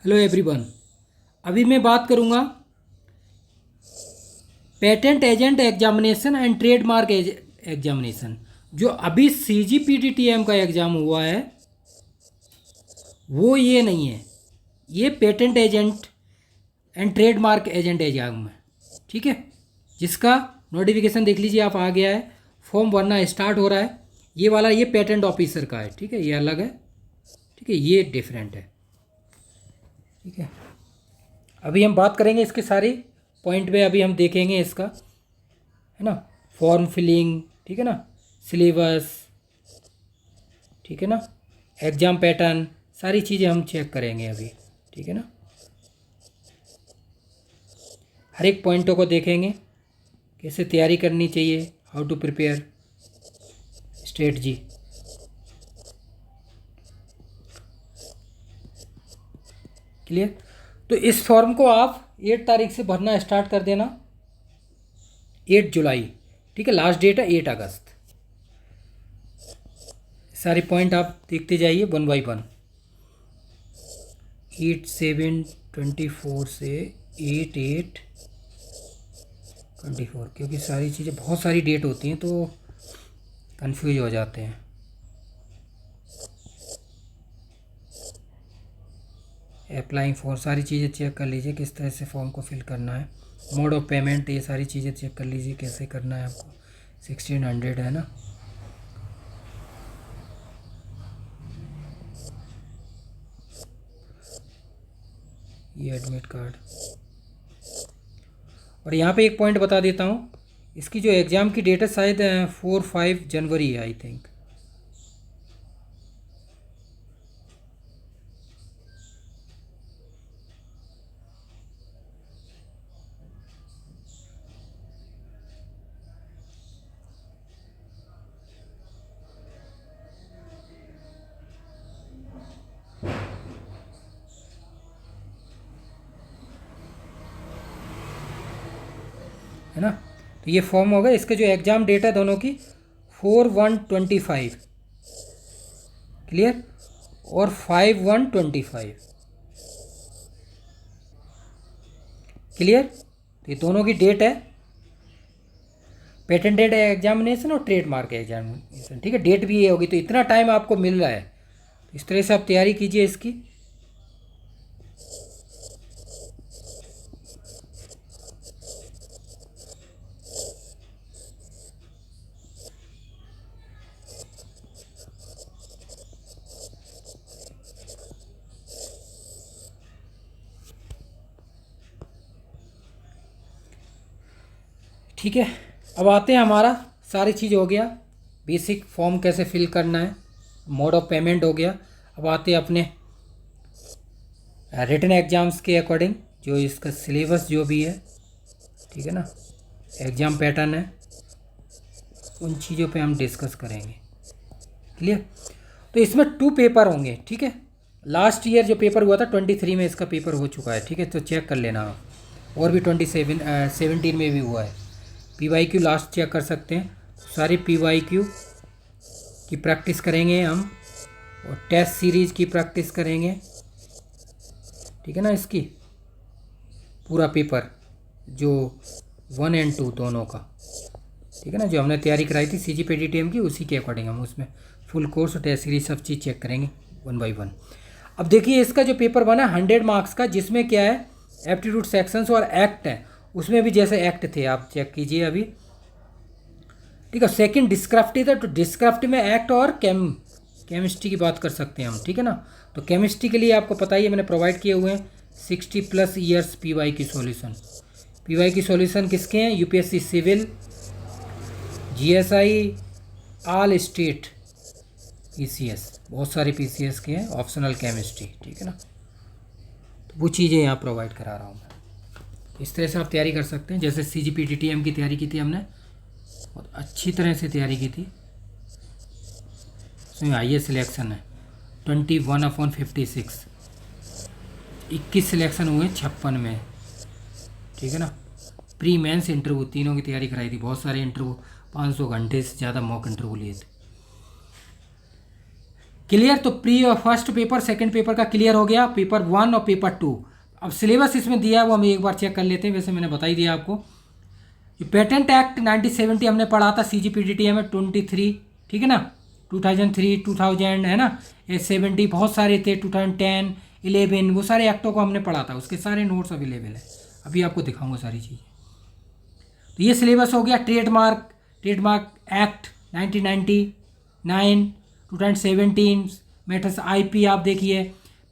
Hello everyone. अभी मैं बात करूंगा patent agent examination and trademark examination. जो अभी CGPTTM का एग्ज़ाम हुआ है वो ये नहीं है, ये patent agent and trademark agent exam है। ठीक है, जिसका नोटिफिकेशन देख लीजिए आप, आ गया है, फॉर्म भरना स्टार्ट हो रहा है। ये वाला ये पेटेंट ऑफिसर का है। ठीक है, ये अलग है। ठीक है, ये डिफरेंट है। ठीक है, अभी हम बात करेंगे इसके सारे पॉइंट पे, अभी हम देखेंगे इसका, है ना, फॉर्म फिलिंग, ठीक है ना, सिलेबस, ठीक है ना, एग्ज़ाम पैटर्न, सारी चीज़ें हम चेक करेंगे अभी। ठीक है ना, हर एक पॉइंटों को देखेंगे, कैसे तैयारी करनी चाहिए, how to prepare, strategy. Clear? तो इस फॉर्म को आप 8 तारीख से भरना स्टार्ट कर देना, 8 जुलाई। ठीक है, लास्ट डेट है 8 अगस्त। सारे पॉइंट आप देखते जाइए वन बाई वन। 8/7/24 से 8/8/24, क्योंकि सारी चीज़ें, बहुत सारी डेट होती हैं तो कंफ्यूज हो जाते हैं। अप्लाइंग फॉर, सारी चीज़ें चेक कर लीजिए किस तरह से फॉर्म को फिल करना है। मोड ऑफ पेमेंट, ये सारी चीज़ें चेक कर लीजिए कैसे करना है आपको। 1600 है ना। ये एडमिट कार्ड। और यहाँ पे एक पॉइंट बता देता हूँ, इसकी जो एग्ज़ाम की डेट है शायद 4-5 जनवरी है आई थिंक। है ना, तो ये फॉर्म होगा। इसके जो एग्ज़ाम डेट है दोनों की 4/1/25, क्लियर, और 5/1/25, क्लियर। तो ये दोनों की डेट है, पेटेंट डेट एग्जामिनेशन और ट्रेडमार्क एग्जामिनेशन। ठीक है, डेट भी ये होगी, तो इतना टाइम आपको मिल रहा है, तो इस तरह से आप तैयारी कीजिए इसकी। ठीक है, अब आते हैं, हमारा सारी चीज़ हो गया, बेसिक फॉर्म कैसे फिल करना है, मोड ऑफ पेमेंट हो गया। अब आते हैं अपने रिटन एग्ज़ाम्स के अकॉर्डिंग, जो इसका सिलेबस जो भी है, ठीक है ना, एग्ज़ाम पैटर्न है, उन चीज़ों पे हम डिस्कस करेंगे। क्लियर? तो इसमें 2 पेपर होंगे। ठीक है, लास्ट ईयर जो पेपर हुआ था 23 में इसका पेपर हो चुका है। ठीक है, तो चेक कर लेना आप, और भी 17 में भी हुआ है। PYQ लास्ट चेक कर सकते हैं, सारी PYQ की प्रैक्टिस करेंगे हम, और टेस्ट सीरीज़ की प्रैक्टिस करेंगे। ठीक है ना, इसकी पूरा पेपर जो 1 और 2 दोनों का, ठीक है ना, जो हमने तैयारी कराई थी CGPTTM की, उसी के अकॉर्डिंग हम उसमें फुल कोर्स और टेस्ट सीरीज सब चीज़ चेक करेंगे वन बाई वन। अब देखिए, इसका जो पेपर बना 100 मार्क्स का, जिसमें क्या है, एप्टीट्यूड सेक्शंस और एक्ट है, उसमें भी जैसे एक्ट थे आप चेक कीजिए अभी। ठीक है, सेकंड डिस्क्रिप्टिव था, तो डिस्क्रिप्टिव में एक्ट और केमिस्ट्री की बात कर सकते हैं हम। ठीक है ना, तो केमिस्ट्री के लिए आपको पता ही है, मैंने प्रोवाइड किए हुए हैं 60+ years PYQ solution. PYQ solution किसके हैं? UPSC सिविल, GSI, ऑल स्टेट PCS, बहुत सारे PCS के हैं, ऑप्शनल केमिस्ट्री। ठीक है ना, तो वो चीज़ें यहाँ प्रोवाइड करा रहा हूँ मैं। इस तरह से आप तैयारी कर सकते हैं, जैसे CGPTTM की तैयारी की थी हमने, बहुत अच्छी तरह से तैयारी की थी। इसमें हाईएस्ट सिलेक्शन है 21/56, 21 सिलेक्शन हुए 56 में। ठीक है ना, प्री मेंस इंटरव्यू तीनों की तैयारी कराई थी, बहुत सारे इंटरव्यू, 500 घंटे से ज़्यादा मॉक इंटरव्यू लिए थे। क्लियर। तो प्री और फर्स्ट पेपर सेकंड पेपर का क्लियर हो गया, पेपर 1 और पेपर 2। अब सिलेबस इसमें दिया है वो हम एक बार चेक कर लेते हैं। वैसे मैंने बता ही दिया आपको। ये पेटेंट एक्ट 1970 हमने पढ़ा था CGPDTA में 23, ठीक है ना, 2003, 2000 है ना, ये 70 बहुत सारे थे, 2010, 11 वो सारे एक्टों को हमने पढ़ा था, उसके सारे नोट्स अवेलेबल है। अभी आपको दिखाऊंगा सारी चीज़ें। तो ये सिलेबस हो गया। ट्रेडमार्क एक्ट 1999, 2017 मैटर्स IP आप देखिए,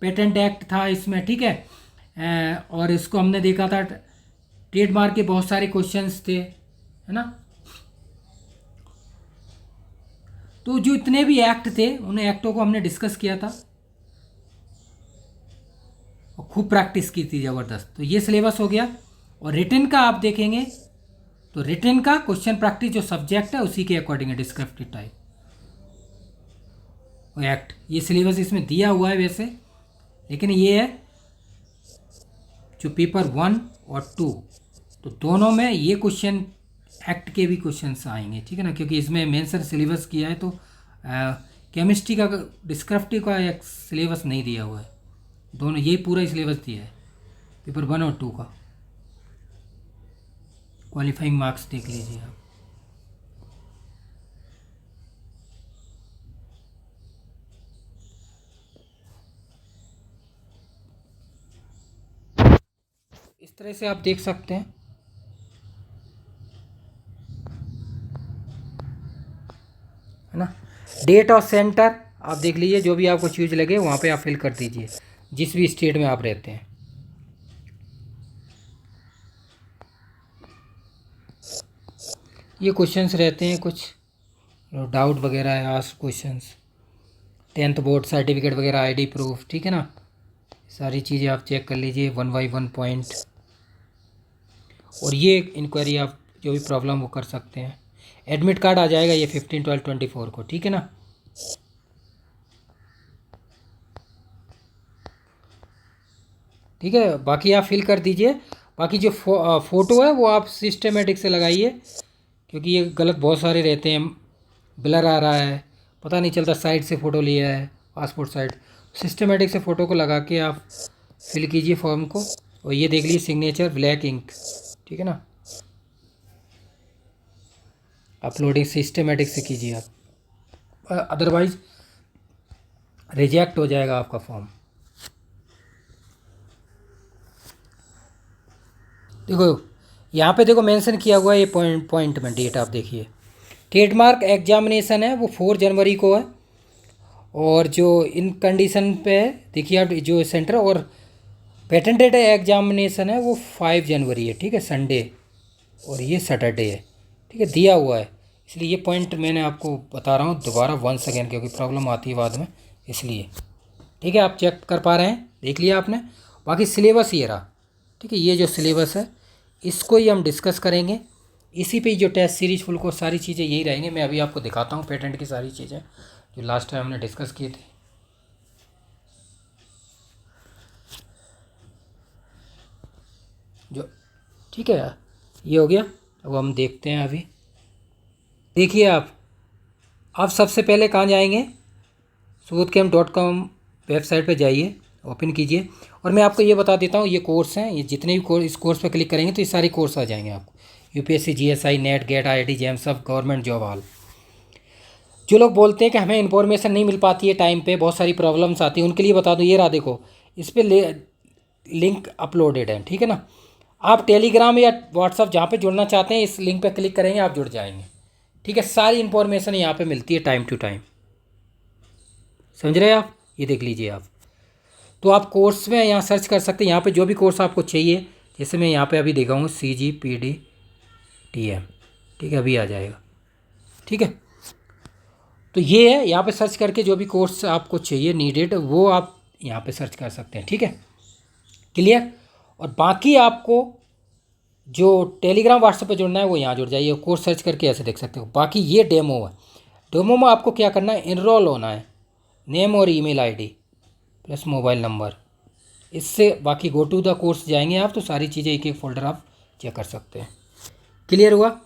पेटेंट एक्ट था इसमें, ठीक है। और इसको हमने देखा था, ट्रेडमार्क के बहुत सारे क्वेश्चंस थे, है ना। तो जो इतने भी एक्ट थे उन एक्टों को हमने डिस्कस किया था और खूब प्रैक्टिस की थी ज़बरदस्त। तो ये सिलेबस हो गया। और रिटन का आप देखेंगे तो रिटन का क्वेश्चन प्रैक्टिस जो सब्जेक्ट है उसी के अकॉर्डिंग है, डिस्क्रिप्टिव टाइप और एक्ट। ये सिलेबस इसमें दिया हुआ है वैसे, लेकिन ये है जो पेपर 1 और 2, तो दोनों में ये क्वेश्चन एक्ट के भी क्वेश्चंस आएंगे, ठीक है ना, क्योंकि इसमें मेंशन सिलेबस किया है। तो केमिस्ट्री का डिस्क्रिप्टिव का एक सिलेबस नहीं दिया हुआ है, दोनों ये पूरा ही सिलेबस दिया है पेपर 1 और 2 का। क्वालिफाइंग मार्क्स देख लीजिए आप। इस तरह से आप देख सकते हैं, है ना। डेट और सेंटर आप देख लीजिए, जो भी आपको चीज़ लगे वहाँ पे आप फिल कर दीजिए, जिस भी स्टेट में आप रहते हैं। ये क्वेश्चंस रहते हैं कुछ डाउट वगैरह है, ask questions, 10th board certificate वगैरह, ID प्रूफ, ठीक है ना, सारी चीज़ें आप चेक कर लीजिए 1 by 1 पॉइंट। और ये इंक्वायरी आप जो भी प्रॉब्लम वो कर सकते हैं। एडमिट कार्ड आ जाएगा ये 15, 12, 24 को, ठीक है ना। ठीक है, बाकी आप फिल कर दीजिए। बाकी जो फ़ोटो है वो आप सिस्टमेटिक से लगाइए, क्योंकि ये गलत बहुत सारे रहते हैं, ब्लर आ रहा है, पता नहीं चलता साइड से फ़ोटो लिया है, पासपोर्ट साइड। सिस्टमेटिक से फ़ोटो को लगा के आप फिल कीजिए फॉर्म को। और ये देख लीजिए सिग्नेचर ब्लैक इंक, ठीक है ना। अपलोडिंग सिस्टमेटिक से कीजिए आप, अदरवाइज़ रिजेक्ट हो जाएगा आपका फॉर्म। देखो यहाँ पे देखो मेंशन किया हुआ है ये पॉइंट में डेट आप देखिए। ट्रेडमार्क एग्जामिनेशन है वो 4 जनवरी को है, और जो इन कंडीशन पे है देखिए आप जो सेंटर, और पेटेंटेड एग्जामिनेशन है वो 5 जनवरी है, ठीक है, संडे, और ये सैटरडे है, ठीक है, दिया हुआ है। इसलिए ये पॉइंट मैंने आपको बता रहा हूँ दोबारा वंस अगेन, क्योंकि प्रॉब्लम आती है बाद में, इसलिए। ठीक है, आप चेक कर पा रहे हैं, देख लिया आपने। बाकी सिलेबस ये रहा, ठीक है, ये जो सिलेबस है इसको ही हम डिस्कस करेंगे। इसी पे जो टेस्ट सीरीज फुल कोर्स सारी चीज़ें यही रहेंगे। मैं अभी आपको दिखाता हूँ पेटेंट की सारी चीज़ें जो लास्ट टाइम हमने डिस्कस किए थे। जो ठीक है, ये हो गया। अब हम देखते हैं अभी। देखिए आप सबसे पहले कहाँ जाएंगे, SoothCamp.com वेबसाइट पे जाइए, ओपन कीजिए। और मैं आपको ये बता देता हूँ, ये कोर्स हैं, ये जितने भी कोर्स, इस कोर्स पे क्लिक करेंगे तो ये सारे कोर्स आ जाएंगे आपको। UPSC, GSI, NET, GATE, IIT, JAM, सब गवर्नमेंट जॉब हाल। जो लोग बोलते हैं कि हमें इन्फॉर्मेशन नहीं मिल पाती है टाइम पे, बहुत सारी प्रॉब्लम्स आती हैं, उनके लिए बता दूँ, ये रहा देखो, इस पर लिंक अपलोडेड है, ठीक है ना। आप टेलीग्राम या व्हाट्सअप जहाँ पे जुड़ना चाहते हैं इस लिंक पे क्लिक करेंगे, आप जुड़ जाएंगे, ठीक है। सारी इन्फॉर्मेशन यहाँ पे मिलती है टाइम टू टाइम, समझ रहे हैं आप। ये देख लीजिए आप, तो आप कोर्स में यहाँ सर्च कर सकते हैं, यहाँ पे जो भी कोर्स आपको चाहिए, जैसे मैं यहाँ पे अभी दिखाऊँगा CGPDTM, ठीक है, अभी आ जाएगा, ठीक है। तो ये है, यहाँ पे सर्च करके जो भी कोर्स आपको चाहिए नीडेड वो आप यहाँ पे सर्च कर सकते हैं, ठीक है, क्लियर। और बाकी आपको जो टेलीग्राम व्हाट्सएप पे जुड़ना है वो यहाँ जुड़ जाइए, कोर्स सर्च करके ऐसे देख सकते हो। बाकी ये डेमो है, डेमो में आपको क्या करना है, इनरोल होना है, नेम और email ID plus mobile number, इससे बाकी गो टू द कोर्स जाएंगे आप तो सारी चीज़ें एक एक फोल्डर आप चेक कर सकते हैं। क्लियर हुआ।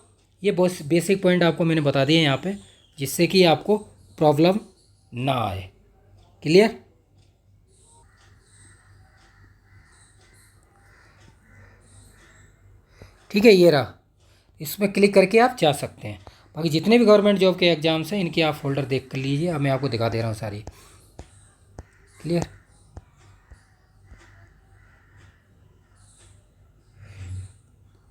ये बहुत बेसिक पॉइंट आपको मैंने बता दिए यहाँ पे, जिससे कि आपको प्रॉब्लम ना आए। क्लियर? ठीक है, ये रहा, इसमें क्लिक करके आप जा सकते हैं। बाकी जितने भी गवर्नमेंट जॉब के एग्ज़ाम्स हैं इनकी आप फोल्डर देख कर लीजिए। अब मैं आपको दिखा दे रहा हूँ सारी। क्लियर?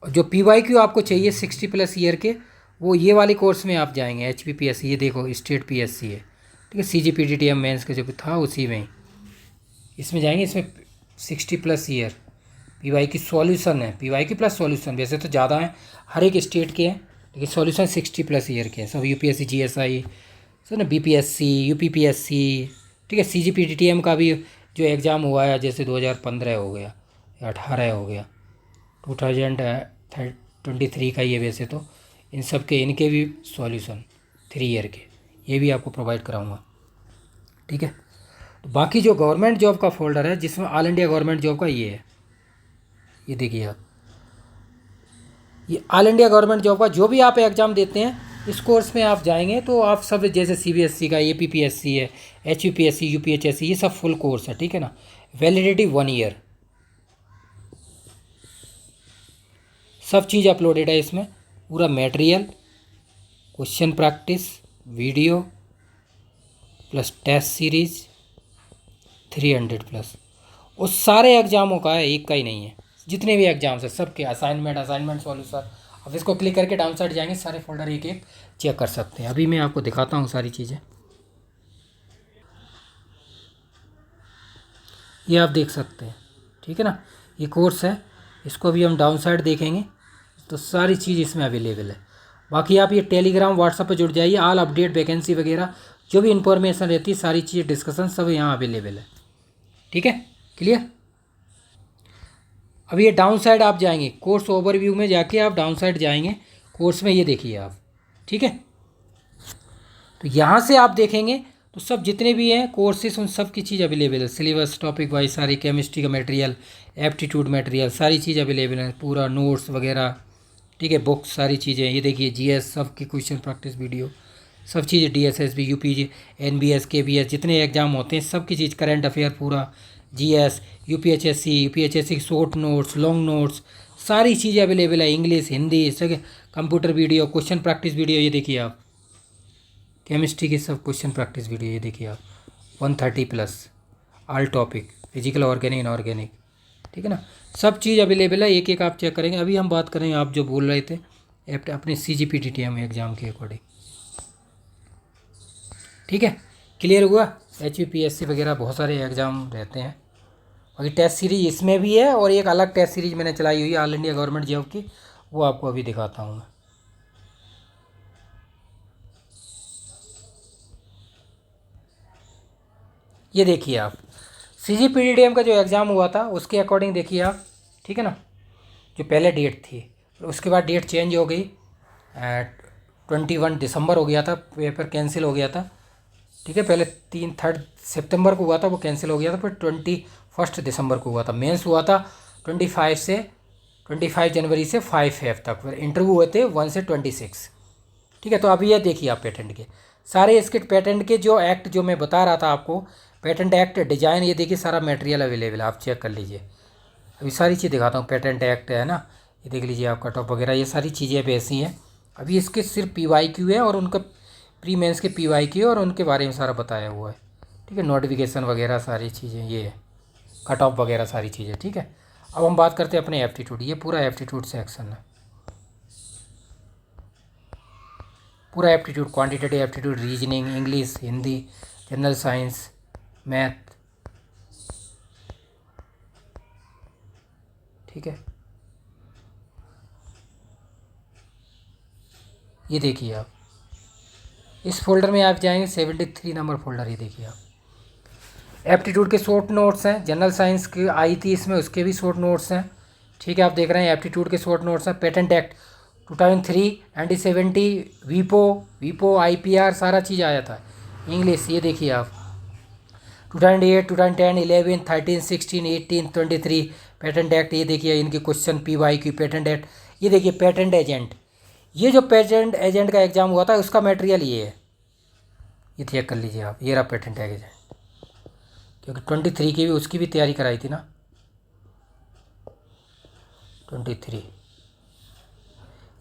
जो PYQ आपको चाहिए 60+ ईयर के, वो ये वाले कोर्स में आप जाएंगे। HPPSC, ये देखो स्टेट PSC है, ठीक है। CGPTTM मेंस का जो था उसी में, इसमें जाएंगे। इसमें 60+ ईयर PYQ सॉल्यूशन है। PYQ प्लस सॉल्यूशन, वैसे तो ज़्यादा है, हर एक स्टेट के हैं, लेकिन सॉल्यूशन 60+ ईयर के हैं सब। UPSC GSI सब ना, BPSC UPPSC, ठीक है। CGPTTM का भी जो एग्ज़ाम हुआ है, जैसे 2015 हो गया या 18 हो गया, 2023 का ये, वैसे तो इन सब के, इनके भी सॉल्यूशन 3 ईयर के, ये भी आपको प्रोवाइड कराऊंगा, ठीक है। तो बाकी जो गवर्नमेंट जॉब का फोल्डर है, जिसमें ऑल इंडिया गवर्नमेंट जॉब का ये है, ये देखिए आप, ये ऑल इंडिया गवर्नमेंट जॉब का जो भी आप एग्ज़ाम देते हैं, इस कोर्स में आप जाएंगे तो आप सब, जैसे CBSC का, APPSC है, HUPSC UPHSC, ये सब फुल कोर्स है, ठीक है ना। वैलिडिटी 1 ईयर, सब चीज़ अपलोडेड है इसमें, पूरा material, question practice, video plus test series 300+। उस सारे एग्ज़ामों का है, एक का ही नहीं है, जितने भी एग्ज़ाम्स हैं सबके असाइनमेंट सॉल्यूशन। अब इसको क्लिक करके डाउन साइड जाएंगे, सारे फोल्डर एक एक चेक कर सकते हैं। अभी मैं आपको दिखाता हूँ सारी चीज़ें, ये आप देख सकते हैं, ठीक है ना। ये कोर्स है, इसको भी हम डाउन साइड देखेंगे तो सारी चीज़ इसमें अवेलेबल है। बाकी आप ये टेलीग्राम व्हाट्सएप पे जुड़ जाइए, ऑल अपडेट वैकेंसी वगैरह जो भी इंफॉर्मेशन रहती है, सारी चीज़ें डिस्कशन सब यहाँ अवेलेबल है, ठीक है। क्लियर? अब ये डाउन साइड आप जाएंगे, कोर्स ओवरव्यू में जाके आप डाउन साइड जाएंगे, कोर्स में ये देखिए आप, ठीक है। तो यहाँ से आप देखेंगे तो सब जितने भी हैं कोर्सेस, उन सब की चीज़ अवेलेबल है। सिलेबस टॉपिक वाइज सारी, केमिस्ट्री का मटेरियल, एप्टीट्यूड मटेरियल, सारी चीज़ अवेलेबल है, पूरा नोट्स वगैरह, ठीक है, बुक्स, सारी चीज़ें। ये देखिए GS सब की क्वेश्चन प्रैक्टिस वीडियो, सब चीज़ें, DSSB UPG NBS KBS जितने एग्ज़ाम होते हैं सब की चीज़, करंट अफेयर पूरा, GS UPHSC short notes, long notes, सारी चीज़ें अवेलेबल है। इंग्लिश, हिंदी, सब computer video, question practice video, ये देखिए आप, केमिस्ट्री के सब क्वेश्चन प्रैक्टिस वीडियो, ये देखिए आप, 130+ all topic, physical, organic, inorganic, ठीक है ना। सब चीज़ अवेलेबल है, एक एक आप चेक करेंगे। अभी हम बात करेंगे, आप जो बोल रहे थे अपने CGPTTM एग्ज़ाम के अकॉर्डिंग, ठीक है। क्लियर हुआ? HUPSC वगैरह बहुत सारे एग्ज़ाम रहते हैं। बाकी टेस्ट सीरीज इसमें भी है, और एक अलग टेस्ट सीरीज मैंने चलाई हुई है ऑल इंडिया गवर्नमेंट जॉब की, वो आपको अभी दिखाता हूँ मैं। ये देखिए आप, CGPTTM का जो एग्ज़ाम हुआ था उसके अकॉर्डिंग देखिए आप, ठीक है ना। जो पहले डेट थी, उसके बाद डेट चेंज हो गई, 21 दिसंबर हो गया था, पेपर कैंसिल हो गया था, ठीक है। पहले 3 सितंबर को हुआ था, वो कैंसिल हो गया था, फिर 21 दिसंबर को हुआ था। मेंस हुआ था 25 जनवरी से 5 फेब तक, फिर इंटरव्यू हुए थे 1 से 26, ठीक है। तो अभी ये देखिए आप, पेटेंट के सारे, इसके पेटेंट के जो एक्ट जो मैं बता रहा था आपको, पेटेंट एक्ट डिजाइन, ये देखिए सारा मटेरियल अवेलेबल है, आप चेक कर लीजिए। अभी सारी चीज़ दिखाता हूँ, पेटेंट एक्ट है ना, ये देख लीजिए आप, कट ऑफ वगैरह, ये सारी चीज़ें अब ऐसी हैं। अभी इसके सिर्फ PYQ है, और उनका प्री मेंस के PYQ और उनके बारे में सारा बताया हुआ है, ठीक है। नोटिफिकेशन वगैरह सारी चीज़ें, ये है कट ऑफ वगैरह सारी चीज़ें, ठीक है। अब हम बात करते हैं अपने एप्टीट्यूड, ये पूरा एप्टीट्यूड सेक्शन है, पूरा aptitude, quantitative aptitude, reasoning, English, Hindi, general science, math, ठीक है। ये देखिए आप, इस फोल्डर में आप जाएंगे, 73 नंबर फोल्डर, ये देखिए आप, एप्टीट्यूड के शॉर्ट नोट्स हैं। जनरल साइंस की आई थी इसमें, उसके भी शॉर्ट नोट्स हैं, ठीक है। आप देख रहे हैं एप्टीट्यूड के शॉर्ट नोट्स हैं। पेटेंट एक्ट 2003, ND-70, वीपो IPR, सारा चीज़ आया था। इंग्लिश, ये देखिए आप, 2008, 2010, 11, 13, 16, 18, 23 पेटेंट एक्ट, ये देखिए इनके क्वेश्चन PYQ, पेटेंट एक्ट, ये देखिए पेटेंट एजेंट, ये जो पेटेंट एजेंट का एग्ज़ाम हुआ था उसका मटेरियल ये है, ये चेक कर लीजिए आप, ये रहा पेटेंट एजेंट, क्योंकि 23 की भी उसकी भी तैयारी कराई थी ना। 23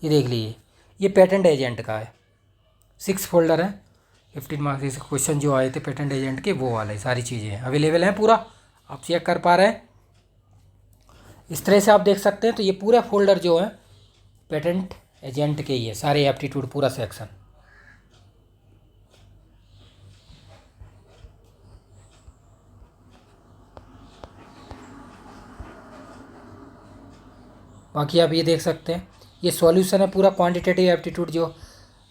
ये देख लीजिए, ये पेटेंट एजेंट का है, 6 फोल्डर है, 15 मार्क्स से क्वेश्चन जो आए थे पेटेंट एजेंट के वो वाले सारी चीज़ें हैं, अवेलेबल हैं पूरा, आप चेक कर पा रहे हैं। इस तरह से आप देख सकते हैं। तो ये पूरा फोल्डर जो है पेटेंट एजेंट के ही है, सारे एप्टीट्यूड पूरा सेक्शन। बाकी आप ये देख सकते हैं, ये सॉल्यूशन है पूरा, क्वांटिटेटिव एप्टीट्यूड जो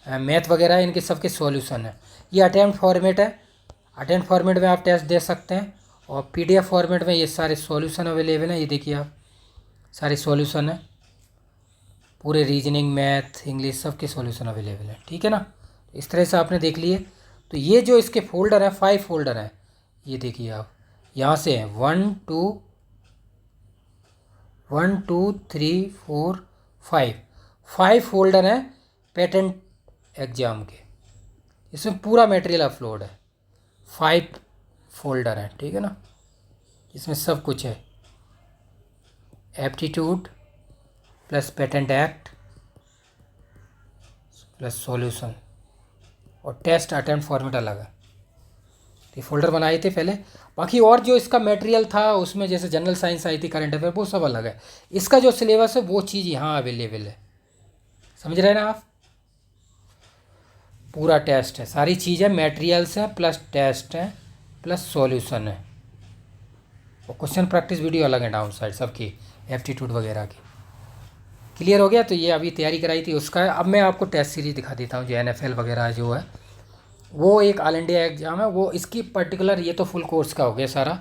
मैथ वगैरह है इनके सबके सॉल्यूशन है। ये अटेम्प्ट फॉर्मेट है, अटेम्प्ट फॉर्मेट में आप टेस्ट दे सकते हैं, और पीडीएफ फॉर्मेट में ये सारे सॉल्यूशन अवेलेबल हैं। ये देखिए आप, सारे सॉल्यूशन है, पूरे रीजनिंग मैथ इंग्लिश सबके सॉल्यूशन अवेलेबल है, ठीक है ना। इस तरह से आपने देख लिए। तो ये जो इसके फोल्डर है 5 फोल्डर हैं, ये देखिए आप, यहाँ से हैं 1 2 3 4 5 फोल्डर हैं पेटेंट एग्ज़ाम के, इसमें पूरा मटेरियल अपलोड है, 5 फोल्डर हैं, ठीक है ना। इसमें सब कुछ है, aptitude plus patent act plus solution, और टेस्ट अटेम्प्ट फॉर्मेट अलग है। ये फोल्डर बनाए थे पहले। बाकी और जो इसका मटेरियल था उसमें जैसे जनरल साइंस आई थी, करंट अफेयर, वो सब अलग है। इसका जो सिलेबस है वो चीज़ यहाँ अवेलेबल है, समझ रहे हैं ना आप। पूरा टेस्ट है, सारी चीज़ें मटेरियल्स हैं प्लस टेस्ट है प्लस सॉल्यूशन है, और क्वेश्चन प्रैक्टिस वीडियो अलग है डाउन साइड सबकी, एप्टीट्यूड वगैरह की। क्लियर हो गया। तो ये अभी तैयारी कराई थी उसका। अब मैं आपको टेस्ट सीरीज दिखा देता हूँ, जो NFL वगैरह जो है वो एक ऑल इंडिया एग्ज़ाम है, वो इसकी पर्टिकुलर, ये तो फुल कोर्स का हो गया सारा।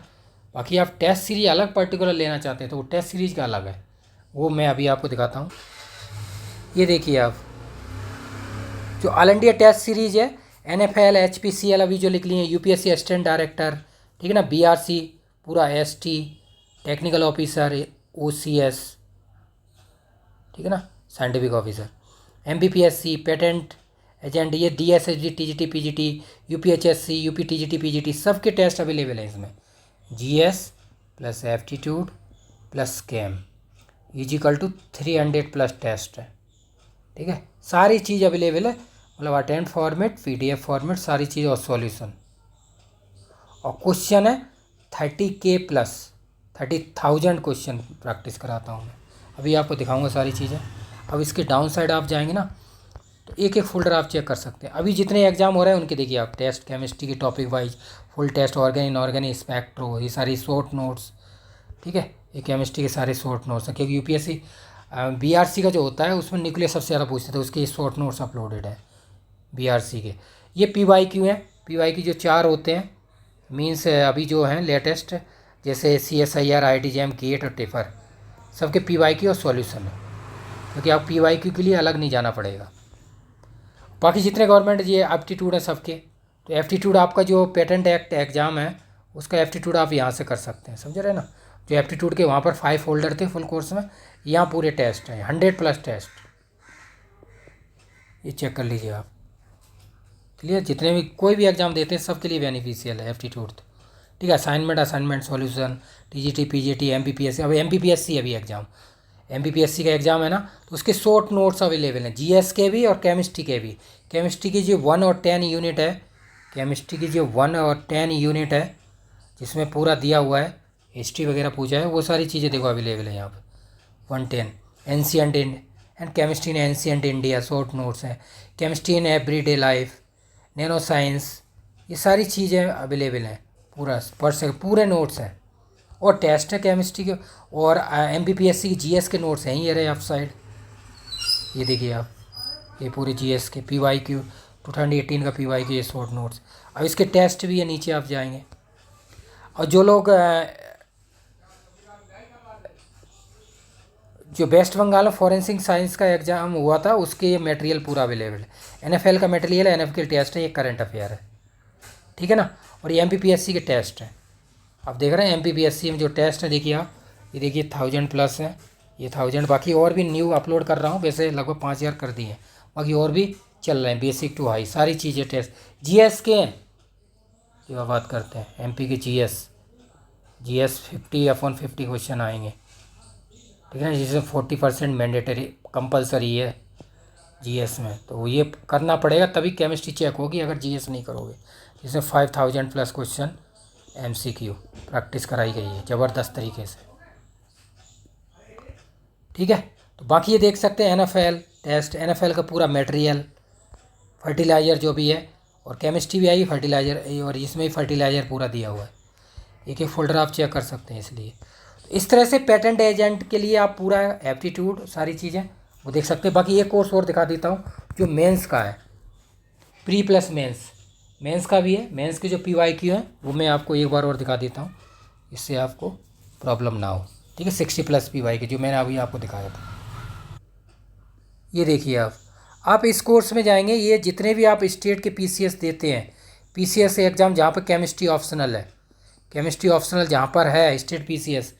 बाकी आप टेस्ट सीरीज अलग पर्टिकुलर लेना चाहते हैं तो वो टेस्ट सीरीज का अलग है, वो मैं अभी आपको दिखाता हूँ। ये देखिए आप, जो ऑल इंडिया टेस्ट सीरीज है, NFL HPCL अभी जो लिख लिए हैं, UPSC असिस्टेंट डायरेक्टर, ठीक है ना, BRC पूरा ST टेक्निकल ऑफिसर, OCS, ठीक है ना, scientific officer, MPPSC patent agent, ये DSSG TGT PGT UPHSC UP TGT PGT सबके टेस्ट अवेलेबल हैं इसमें। GS plus aptitude plus chemical two 300 plus test है, ठीक है। सारी चीज़ अवेलेबल है, मतलब अटेम्प्ट फॉर्मेट, PDF फॉर्मेट, सारी चीज़ और सॉल्यूशन। और क्वेश्चन है 30K प्लस 30,000 क्वेश्चन प्रैक्टिस कराता हूँ मैं। अभी आपको दिखाऊंगा सारी चीज़ें। अब इसके डाउन साइड आप जाएंगे ना, तो एक एक फोल्डर आप चेक कर सकते हैं। अभी जितने एग्जाम हो रहे हैं उनके देखिए आप, टेस्ट केमिस्ट्री की topic wise full test, organic inorganic spectro, ये सारी शॉर्ट नोट्स, ठीक है। ये केमिस्ट्री के सारे शॉर्ट नोट्स हैं, क्योंकि UPSC BRC का जो होता है उसमें न्यूक्लियर सबसे ज़्यादा पूछते थे, उसके शॉर्ट नोट्स अपलोडेड है BRC के। ये PYQ हैं, PYQ जो 4 होते हैं, मीन्स अभी जो हैं लेटेस्ट, जैसे CSIR IIT JAM GATE और टेफर, सबके PYQ और सॉल्यूशन है, क्योंकि आप PYQ के लिए अलग नहीं जाना पड़ेगा। बाकी जितने गवर्नमेंट ये एप्टीट्यूड है सबके, तो एप्टीट्यूड आपका जो पेटेंट एक्ट एग्ज़ाम है उसका एप्टीट्यूड आप यहाँ से कर सकते हैं, समझ रहे हैं ना। जो एप्टीट्यूड के वहाँ पर 5 फोल्डर थे फुल कोर्स में, यहाँ पूरे टेस्ट हैं 100 प्लस टेस्ट, ये चेक कर लीजिए आप। क्लियर, जितने भी कोई भी एग्ज़ाम देते हैं सबके लिए बेनिफिशियल है एप्टीट्यूड, ठीक है। Assignment solution, TGT PGT MPPSC, अब MPPSC अभी एग्ज़ाम, MPPSC का एग्ज़ाम है ना, तो उसके शॉर्ट नोट्स अवेलेबल हैं, GS के भी और केमिस्ट्री के भी। केमिस्ट्री की जो 1 और 10 यूनिट है, केमिस्ट्री की जो 1 और 10 यूनिट है जिसमें पूरा दिया हुआ है, हिस्ट्री वगैरह पूछा है, वो सारी चीज़ें देखो अवेलेबल है यहाँ पर। 110 ancient and chemistry in ancient India short notes हैं, chemistry in everyday life, nano science, ये सारी चीज़ें अवेलेबल हैं, पूरा पूरे नोट्स हैं। और टेस्ट है केमिस्ट्री के, और MPPSC की GS के नोट्स हैं, ये रहे आप साइड, ये देखिए आप, ये पूरे GS के PYQ 2018 का PYQ, ये शॉर्ट नोट्स। अब इसके टेस्ट भी है, नीचे आप जाएंगे। और जो लोग जो वेस्ट बंगाल फॉरेंसिक साइंस का एग्ज़ाम हुआ था उसके ये मटेरियल पूरा अवेलेबल है। NFL का मटेरियल है, NFL के टेस्ट है, ये करंट अफेयर है, ठीक है ना। और ये MPPSC के टेस्ट हैं, आप देख रहे हैं MPPSC में जो टेस्ट है, देखिए आप, ये देखिए 1000 प्लस है, ये 1000। बाकी और भी न्यू अपलोड कर रहा हूँ, वैसे लगभग 5000 कर दिए हैं, बाकी और भी चल रहे हैं, बेसिक टू हाई सारी चीज़ें टेस्ट। GS के हैं जो आप बात करते हैं, MP के GS GS 50/50 क्वेश्चन आएंगे, ठीक है ना, जिसमें 40% मैंडेटरी कंपलसरी है GS में, तो ये करना पड़ेगा तभी केमिस्ट्री चेक होगी, अगर GS नहीं करोगे। जिसमें 5000+ क्वेश्चन MCQ प्रैक्टिस कराई गई है ज़बरदस्त तरीके से, ठीक है। तो बाकी ये देख सकते हैं NFL टेस्ट, NFL का पूरा मटेरियल, फर्टिलाइज़र जो भी है, और केमिस्ट्री भी आई फर्टिलाइज़र, और इसमें भी फर्टिलाइज़र पूरा दिया हुआ है, एक एक फोल्डर आप चेक कर सकते हैं। इसलिए तो इस तरह से पेटेंट एजेंट के लिए आप पूरा एप्टीट्यूड सारी चीज़ें वो देख सकते हैं। बाकी एक कोर्स और दिखा देता हूँ जो मेंस का है, प्री प्लस मेंस का भी है। मेंस के जो PYQ हैं वो मैं आपको एक बार और दिखा देता हूँ, इससे आपको प्रॉब्लम ना हो, ठीक है। 60+ PYQ जो मैंने अभी आपको दिखाया था, ये देखिए आप इस कोर्स में जाएंगे, ये जितने भी आप स्टेट के PCS देते हैं, PCS एग्ज़ाम जहाँ पर केमिस्ट्री ऑप्शनल है, केमिस्ट्री ऑप्शनल जहाँ पर है स्टेट PCS,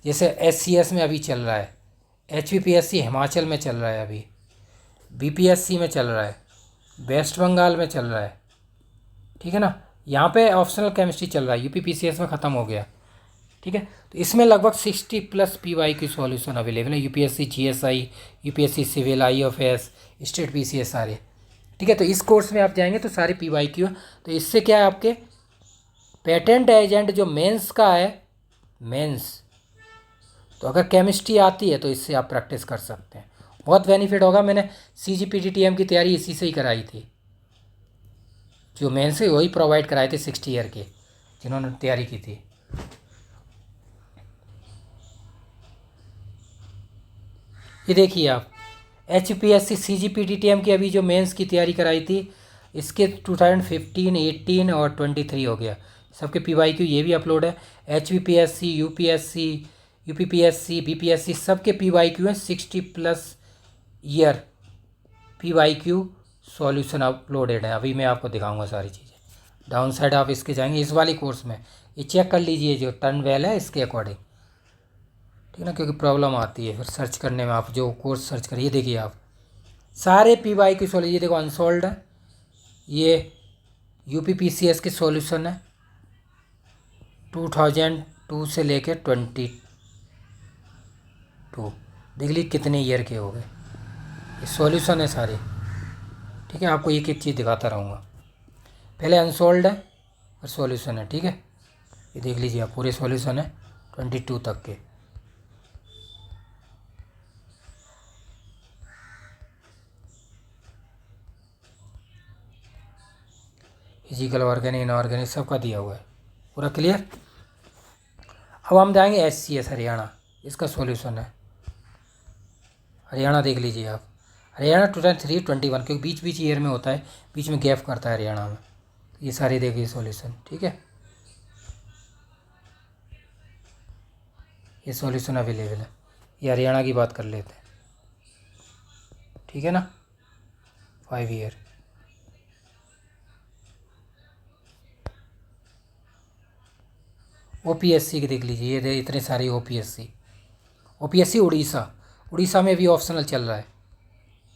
जैसे SCS में अभी चल रहा है, HPPSC हिमाचल में चल रहा है, अभी BPSC में चल रहा है, वेस्ट बंगाल में चल रहा है, ठीक है ना। यहाँ पे ऑप्शनल केमिस्ट्री चल रहा है, UPPCS में ख़त्म हो गया, ठीक है। तो इसमें लगभग 60+ PYQ सॉल्यूशन अवेलेबल है, UPSC GSI, UPSC सिविल, IFS, स्टेट PCS सारे, ठीक है। तो इस कोर्स में आप जाएंगे तो सारे PYQ है। तो इससे क्या है, आपके पेटेंट एजेंट जो मेंस का है, मेंस, तो अगर केमिस्ट्री आती है तो इससे आप प्रैक्टिस कर सकते हैं, बहुत बेनिफिट होगा। मैंने CGPTTM की तैयारी इसी से ही कराई थी, जो मेंस है वही प्रोवाइड कराए थे 60 ईयर के जिन्होंने तैयारी की थी। ये देखिए आप HPSC CGPTTM की अभी जो मेंस की तैयारी कराई थी, इसके 2015, 18 और 23 हो गया, सबके PYQ ये भी अपलोड है। HPPSC, UPSC, UPPSC, BPSC सबके PYQ हैं, 60+ ईयर PYQ सॉल्यूशन अपलोडेड है। अभी मैं आपको दिखाऊंगा सारी चीज़ें। डाउन साइड आप इसके जाएंगे इस वाले कोर्स में, ये चेक कर लीजिए जो टर्नवेल है इसके अकॉर्डिंग, ठीक है ना, क्योंकि प्रॉब्लम आती है फिर सर्च करने में। आप जो कोर्स सर्च करिए, देखिए आप सारे PYQ सॉल्यूशन, ये देखो अनसोल्ड है, ये UPPCS के सॉल्यूशन है 2002 से लेकर 22, देख लीजिए कितने ईयर के हो गए, ये सॉल्यूशन है सारे, ठीक है। आपको एक एक चीज़ दिखाता रहूँगा, पहले अनसोल्ड है और सॉल्यूशन है, ठीक है। ये देख लीजिए आप पूरे सॉल्यूशन है 22 तक के। फिजिकल, ऑर्गेनिक, इनऑर्गेनिक सबका दिया हुआ है, पूरा क्लियर। अब हम जाएंगे SCS हरियाणा, इसका सॉल्यूशन है हरियाणा, देख लीजिए आप हरियाणा 2003, 21, क्योंकि बीच बीच ईयर में होता है, बीच में गैप करता है हरियाणा में, ये सारे देखिए सॉल्यूशन, ठीक है। ये सॉल्यूशन अवेलेबल है, ये हरियाणा की बात कर लेते हैं, ठीक है ना, 5 ईयर। OPSC की देख लीजिए, ये इतने सारे OPSC उड़ीसा में भी ऑप्शनल चल रहा है,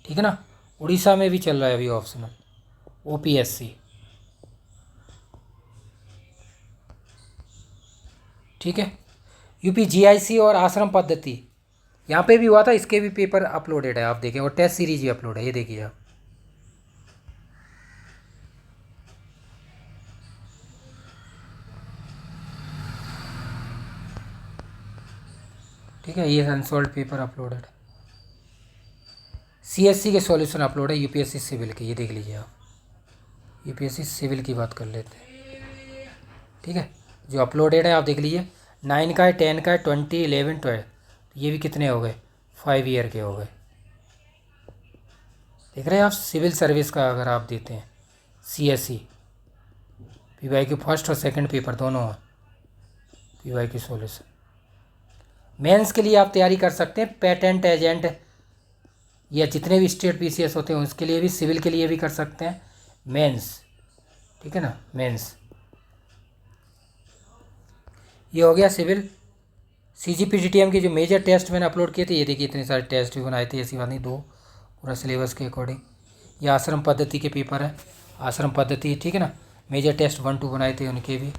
ठीक है ना, उड़ीसा में भी चल रहा है अभी ऑप्शनल OPSC, ठीक है। UPGIC और आश्रम पद्धति यहाँ पे भी हुआ था, इसके भी पेपर अपलोडेड है, आप देखें, और टेस्ट सीरीज भी अपलोड है, ये देखिए आप, ठीक है। ये अनसॉल्व पेपर अपलोडेड, CSC के सॉल्यूशन अपलोड है, UPSC सिविल के, ये देख लीजिए आप, UPSC सिविल की बात कर लेते हैं, ठीक है। जो अपलोडेड है आप देख लीजिए, 9 का है, 10 का है, 20, 11, 12, ये भी कितने हो गए, 5 ईयर के हो गए, देख रहे हैं आप। सिविल सर्विस का अगर आप देते हैं CSC, PYQ फर्स्ट और सेकंड पेपर दोनों हैं, PYQ सॉल्यूशन। मेंस के लिए आप तैयारी कर सकते हैं, पेटेंट एजेंट या जितने भी स्टेट PCS होते हैं उसके लिए भी, सिविल के लिए भी कर सकते हैं मेंस, ठीक है ना, मेंस। ये हो गया सिविल। CGPTTM के जो मेजर टेस्ट मैंने अपलोड किए थे, ये देखिए इतने सारे टेस्ट भी बनाए थे, ऐसी बात नहीं, 2 पूरा सिलेबस के अकॉर्डिंग। ये आश्रम पद्धति के पेपर है, आश्रम पद्धति, ठीक है ना, मेजर टेस्ट 1, 2 बनाए थे उनके भी,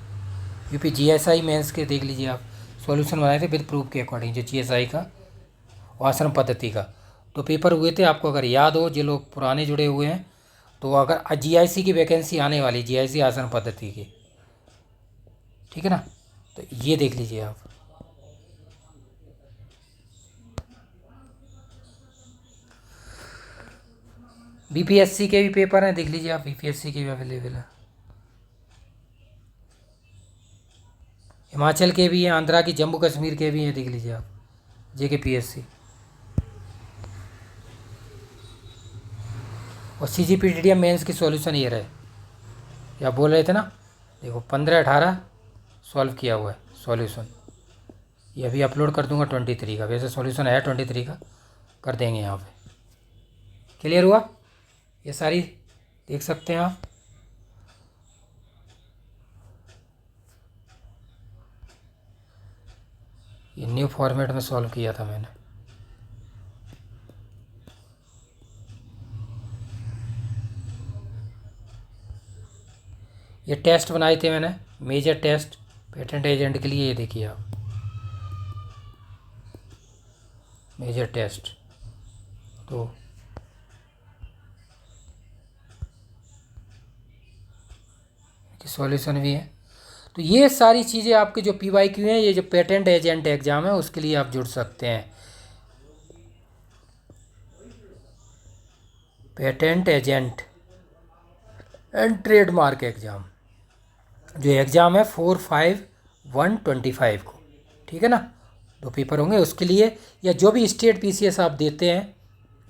यूपी जीएसआई मेंस के देख लीजिए आप, सॉल्यूशन बनाए थे विद प्रूफ के अकॉर्डिंग, जो जीएसआई का और आश्रम पद्धति का तो पेपर हुए थे। आपको अगर याद हो, जो लोग पुराने जुड़े हुए हैं, तो अगर जीआईसी की वैकेंसी आने वाली, जीआईसी आश्रम पद्धति की, ठीक है ना, तो ये देख लीजिए आप। बीपीएससी के भी पेपर हैं, देख लीजिए आप, बीपीएससी के भी अवेलेबल है। हिमाचल के भी हैं, आंध्रा की, जम्मू कश्मीर के भी हैं, देख लीजिए आप, जेकेपीएससी। और सीजीपीटीडीएम मेंस की सॉल्यूशन ये रहे, या बोल रहे थे ना, देखो 15-18 सॉल्व किया हुआ है सॉल्यूशन। ये अभी अपलोड कर दूंगा 23 का, वैसे सॉल्यूशन है 23 का, कर देंगे यहाँ पे। क्लियर हुआ? ये सारी देख सकते हैं आप। ये न्यू फॉर्मेट में सॉल्व किया था मैंने। ये टेस्ट बनाए थे मैंने, मेजर टेस्ट पेटेंट एजेंट के लिए, ये देखिए आप, मेजर टेस्ट। तो सॉल्यूशन भी है। तो ये सारी चीज़ें आपके जो पीवाईक्यू हैं, ये जो पेटेंट एजेंट एग्ज़ाम है उसके लिए आप जुड़ सकते हैं। Patent agent and trademark exam, जो एग्ज़ाम है 4/5/125 को, ठीक है ना, 2 पेपर होंगे उसके लिए। या जो भी स्टेट पीसीएस आप देते हैं,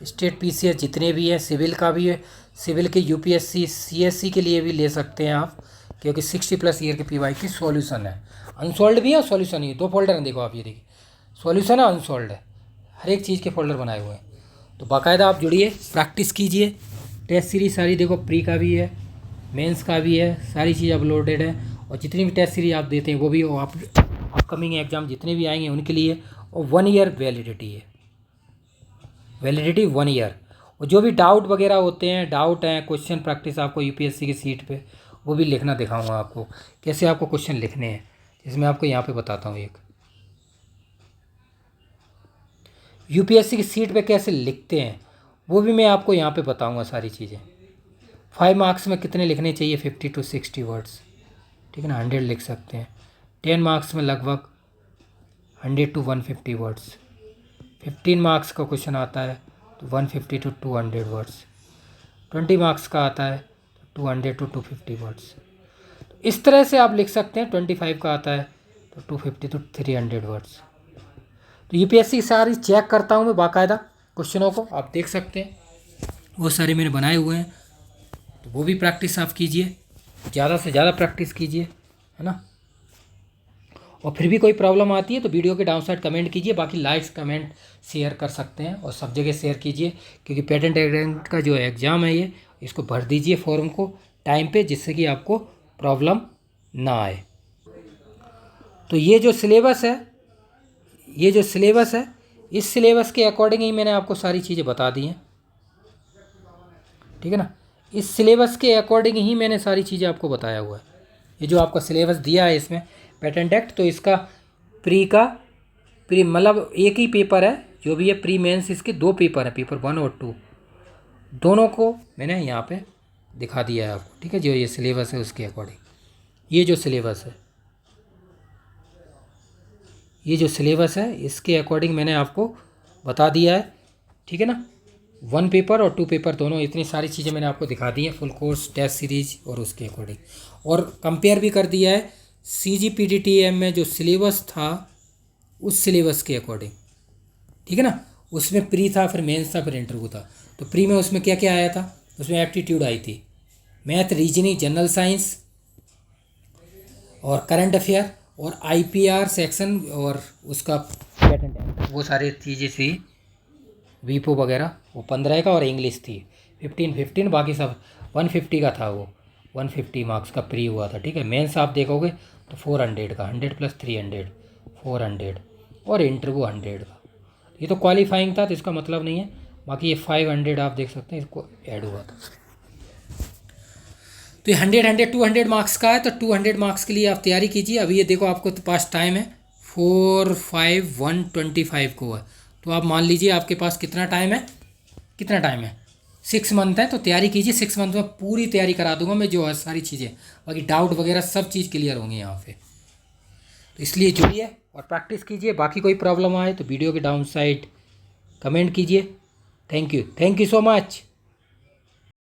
स्टेट पीसीएस जितने भी हैं, सिविल का भी है, सिविल के यूपीएससी सीएससी के लिए भी ले सकते हैं आप, क्योंकि 60+ ईयर के पीवाई की सॉल्यूशन है। अनसॉल्व भी है और सॉल्यूशन ही है, 2 फोल्डर हैं, देखो आप, ये देखिए, सॉल्यूशन है, अनसॉल्व है, हर एक चीज़ के फोल्डर बनाए हुए हैं। तो बाकायदा आप जुड़िए, प्रैक्टिस कीजिए। टेस्ट सीरीज सारी देखो, प्री का भी है, मेंस का भी है, सारी चीज़ अपलोडेड है। और जितनी भी टेस्ट सीरीज आप देते हैं वो भी आप अपकमिंग एग्ज़ाम जितने भी आएंगे उनके लिए। और 1 ईयर वैलिडिटी है, वैलिडिटी 1 ईयर। और जो भी डाउट वगैरह होते हैं, डाउट हैं, क्वेश्चन प्रैक्टिस आपको यूपीएससी की सीट पे, वो भी लिखना दिखाऊंगा आपको, कैसे आपको क्वेश्चन लिखने हैं, जिसमें आपको यहाँ पे बताता हूँ। एक यूपीएससी की सीट पे कैसे लिखते हैं वो भी मैं आपको यहाँ पे बताऊँगा सारी चीज़ें। 5 मार्क्स में कितने लिखने चाहिए, 50 to 60 वर्ड्स, ठीक है ना, 100 लिख सकते हैं। 10 मार्क्स में लगभग 100 to 150 वर्ड्स। 15 मार्क्स का क्वेश्चन आता है तो 150 to 200 वर्ड्स। 20 मार्क्स का आता है तो 200 to 250 वर्ड्स। इस तरह से आप लिख सकते हैं। 25 का आता है तो 250 to 300 वर्ड्स। तो यूपीएससी सारी चेक करता हूँ मैं बाकायदा, क्वेश्चनों को आप देख सकते हैं, वो सारे मैंने बनाए हुए हैं। तो वो भी प्रैक्टिस आप कीजिए, ज़्यादा से ज़्यादा प्रैक्टिस कीजिए, है ना। और फिर भी कोई प्रॉब्लम आती है तो वीडियो के डाउन साइड कमेंट कीजिए। बाकी लाइक्स कमेंट शेयर कर सकते हैं और सब जगह शेयर कीजिए, क्योंकि पेटेंट एजेंट का जो एग्ज़ाम है ये, इसको भर दीजिए फॉर्म को टाइम पे, जिससे कि आपको प्रॉब्लम ना आए। तो ये जो सिलेबस है, ये जो सिलेबस है, इस सिलेबस के अकॉर्डिंग ही मैंने आपको सारी चीज़ें बता दी हैं, ठीक है ना। इस सिलेबस के अकॉर्डिंग ही मैंने सारी चीज़ें आपको बताया हुआ है। ये जो आपका सिलेबस दिया है इसमें पेटेंट एक्ट, तो इसका प्री मतलब एक ही पेपर है जो भी है, प्री मेंस इसके 2 पेपर हैं, पेपर 1 और 2, दोनों को मैंने यहाँ पे दिखा दिया है आपको, ठीक है। जो ये सिलेबस है उसके अकॉर्डिंग, ये जो सिलेबस है, ये जो सिलेबस है इसके अकॉर्डिंग मैंने आपको बता दिया है, ठीक है ना। 1 पेपर और 2 पेपर दोनों, इतनी सारी चीज़ें मैंने आपको दिखा दी हैं, फुल कोर्स टेस्ट सीरीज और उसके अकॉर्डिंग। और कंपेयर भी कर दिया है सीजीपीटीटीएम में जो सिलेबस था उस सिलेबस के अकॉर्डिंग, ठीक है ना। उसमें प्री था, फिर मेंस था, फिर इंटरव्यू था। तो प्री में उसमें क्या क्या आया था, उसमें एप्टीट्यूड आई थी, मैथ, रीजनिंग, जनरल साइंस और करंट अफेयर और आईपीआर सेक्शन और उसका पेटेंट एक्ट, वो सारी चीज़ें थी। वीपो वगैरह वो 15 का, और इंग्लिश थी 15, बाकी सब 150 का था। वो 150 मार्क्स का प्री हुआ था, ठीक है। मेंस आप देखोगे तो 400 का, 100 + 300 400, और इंटरव्यू 100 का। ये तो क्वालिफाइंग था तो इसका मतलब नहीं है, बाकी ये 500 आप देख सकते हैं, इसको ऐड हुआ था। तो ये 100 मार्क्स का है, तो 200 मार्क्स के लिए आप तैयारी कीजिए। अभी ये देखो आपको तो पास टाइम है 4/5/125 को है, तो आप मान लीजिए आपके पास कितना टाइम है, 6 मंथ है। तो तैयारी कीजिए, 6 मंथ में पूरी तैयारी करा दूंगा मैं, जो है सारी चीज़ें, बाकी डाउट वगैरह सब चीज़ क्लियर होंगी यहाँ पे। तो इसलिए जुड़िए और प्रैक्टिस कीजिए। बाकी कोई प्रॉब्लम आए तो वीडियो के डाउन साइड कमेंट कीजिए। Thank you so much.